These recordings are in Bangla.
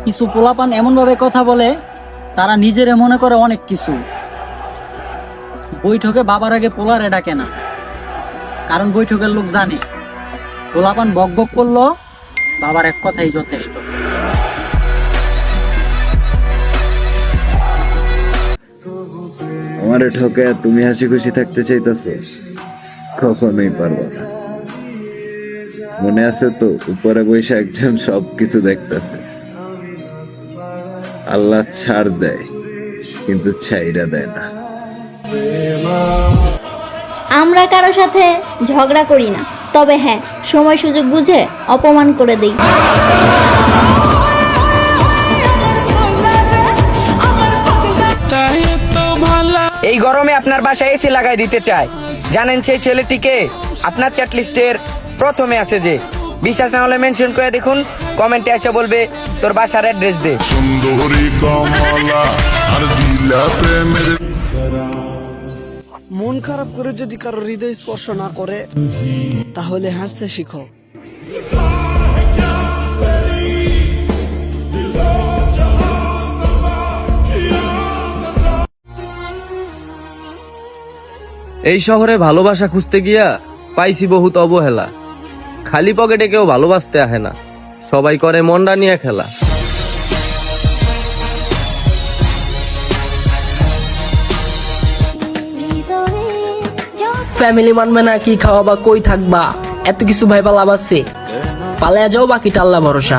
কিছু পোলাপান এমন ভাবে কথা বলে তারা নিজেরে মনে করে অনেক কিছু। বৈঠকে বাবার আগে পোলারে ডাকে না, কারণ বৈঠকের লোক জানে পোলাপান বক বক করলো বাবার এক কথাই যথেষ্ট। আমারে ঠকে তুমি হাসি খুশি থাকতে চাইতেছো, কখনোই পারবো না। মনে আছে তো, উপরে বসে একজন সবকিছু দেখতেছে। আল্লাহ ছাড় দেয় কিন্তু ছাইরা দেয় না। আমরা কারো সাথে ঝগড়া করি না, তবে হ্যাঁ সময় সুযোগ বুঝে অপমান করে দিই। এই গরমে আপনার বাসায় এসি লাগাই দিতে চায়। জানেন সেই ছেলেটিকে? আপনার চ্যাট লিস্টের প্রথমে আছে যে। বিশ্বাস না হলে মেনশন করে দেখুন, কমেন্টে এসে বলবে তোর বাসার অ্যাড্রেস দে। মন খারাপ করে যদি কারো হৃদয় স্পর্শ না করে, তাহলে হাসতে শিখো। এই শহরে ভালোবাসা খুঁজতে গিয়া পাইছি বহুত অবহেলা। খালি পকেটে কেউ ভালোবাসতে আহে না, সবাই করে মনটা নিয়ে খেলা। ফ্যামিলি মানবে না কি খাওয়াবা কই থাকবা, এত কিছু ভাইবা লাভ আছে? পালায়া যাও, বাকিটা আল্লাহ ভরসা।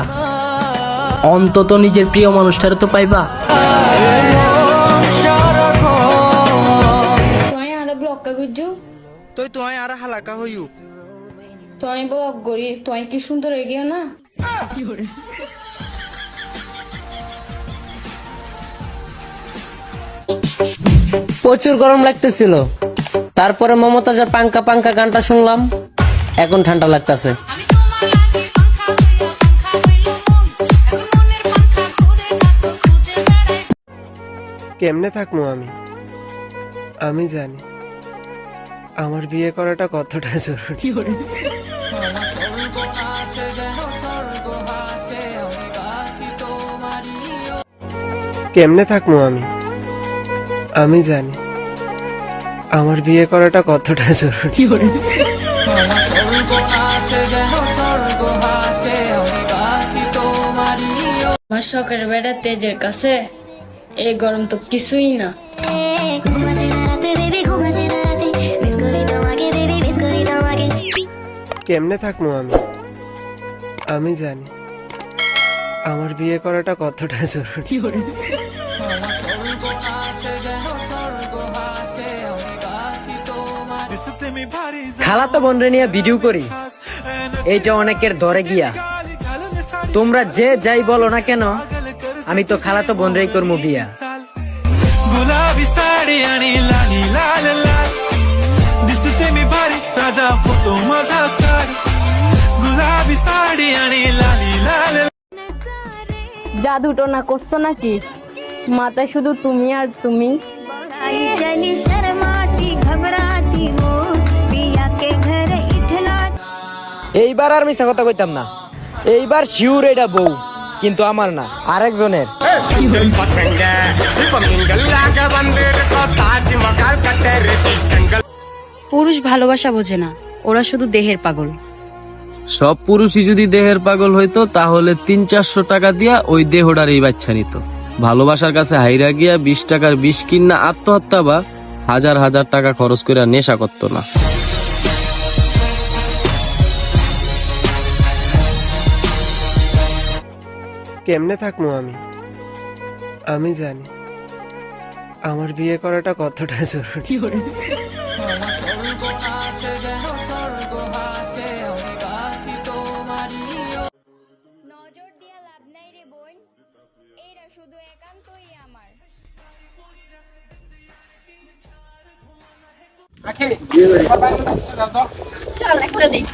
অন্তত নিজের প্রিয় মানুষটারে তো পাইবা। তুই আর হালাকা হইউ। তুই ব্লগ করি, তুই কি সুন্দর হয়ে গিয়ে না? প্রচুর গরম লাগতেছিল, তারপরে মমতাজের পাঙ্কা পাঙ্কা গানটা শুনলাম, এখন ঠান্ডা লাগতেছে। কেমনে থাকবো আমি জানি আমার বিয়ে করাটা কতটা জরুরি। কেমনে থাকবো আমি জানি আমার বিয়ে করাটা কতটা জরুরি। আমার শখের বেড়া তেজের কাছে এই গরম তো কিছুই না। কেমনে থাকবো আমি জানি আমার বিয়ে করাটা কতটা জরুরি। খালাতো বোনরে নিয়ে ভিডিও করি, এইটা অনেকের ধরে গিয়া। তোমরা যে যাই বলো না কেন, আমি তো খালাতো বোনরেই করবো বিয়া। गुलाबी साडी आणि लाली लाल लाल दिसते मी भारी राजा फोटो माझा काढ गुलाबी साडी आणि लाली लाल। জাদু টোনা করছো নাকি? মাথায় শুধু তুমি আর তুমি। এইবার আর মিছা কথা কইতাম না, এইবার শিউর এটা বউ, কিন্তু আমার না, আরেকজনের। পুরুষ ভালোবাসা বোঝে না, ওরা শুধু দেহের পাগল। সব পুরুষই যদি দেহের পাগল হইতো তাহলে 300-400 টাকা দিয়া ওই দেহটার এই বাচ্চা নিত। ভালোবাসার কাছে হাইরা গিয়া 20 টাকার বিষ কিনা আত্মহত্যা বা হাজার হাজার টাকা খরচ করে নেশা করতো না। কেমনে থাকবো আমি জানি আমার বিয়ে করাটা কতটা জরুরি। নজর দিয়া লাভ নাই রে বোন, এইটা শুধু একান্তই আমার। চল একটা দিই।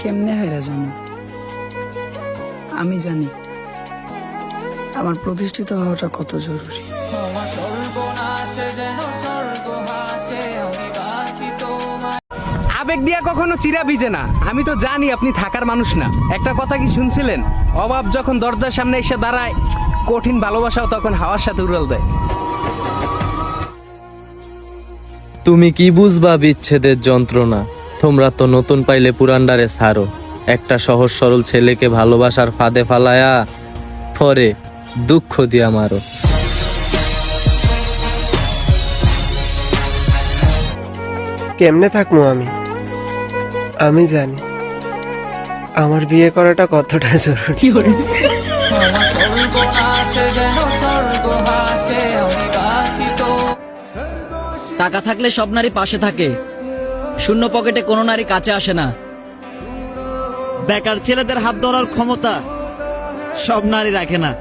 কেমনে হায়রা জানো? আমি জানি আমার প্রতিষ্ঠিত হওয়াটা কত জরুরি। আবেগ দিয়া কখনো চিরা ভিজে না। আমি তো জানি আপনি থাকার মানুষ না। একটা কথা কি শুনছিলেন, অভাব যখন দরজার সামনে এসে দাঁড়ায়, কঠিন ভালোবাসাও তখন হাওয়ার সাথে উড়াল দেয়। তুমি কি বুঝবা বিচ্ছেদের যন্ত্রণা? তোমরা তো নতুন পাইলে পুরান্ডারে ছাড়ো। একটা সহজ সরল ছেলেকে ভালোবাসার ফাঁদে ফালায়া পরে দুঃখ দিয়া মারো। কেমনে থাকবো আমি? আমি জানি আমার বিয়ে করাটা কতটা জরুরি। টাকা থাকলে সব নারী পাশে থাকে, শূন্য পকেটে কোনো নারী কাছে আসে না। বেকার ছেলেদের হাত ধরার ক্ষমতা সব নারী রাখে না।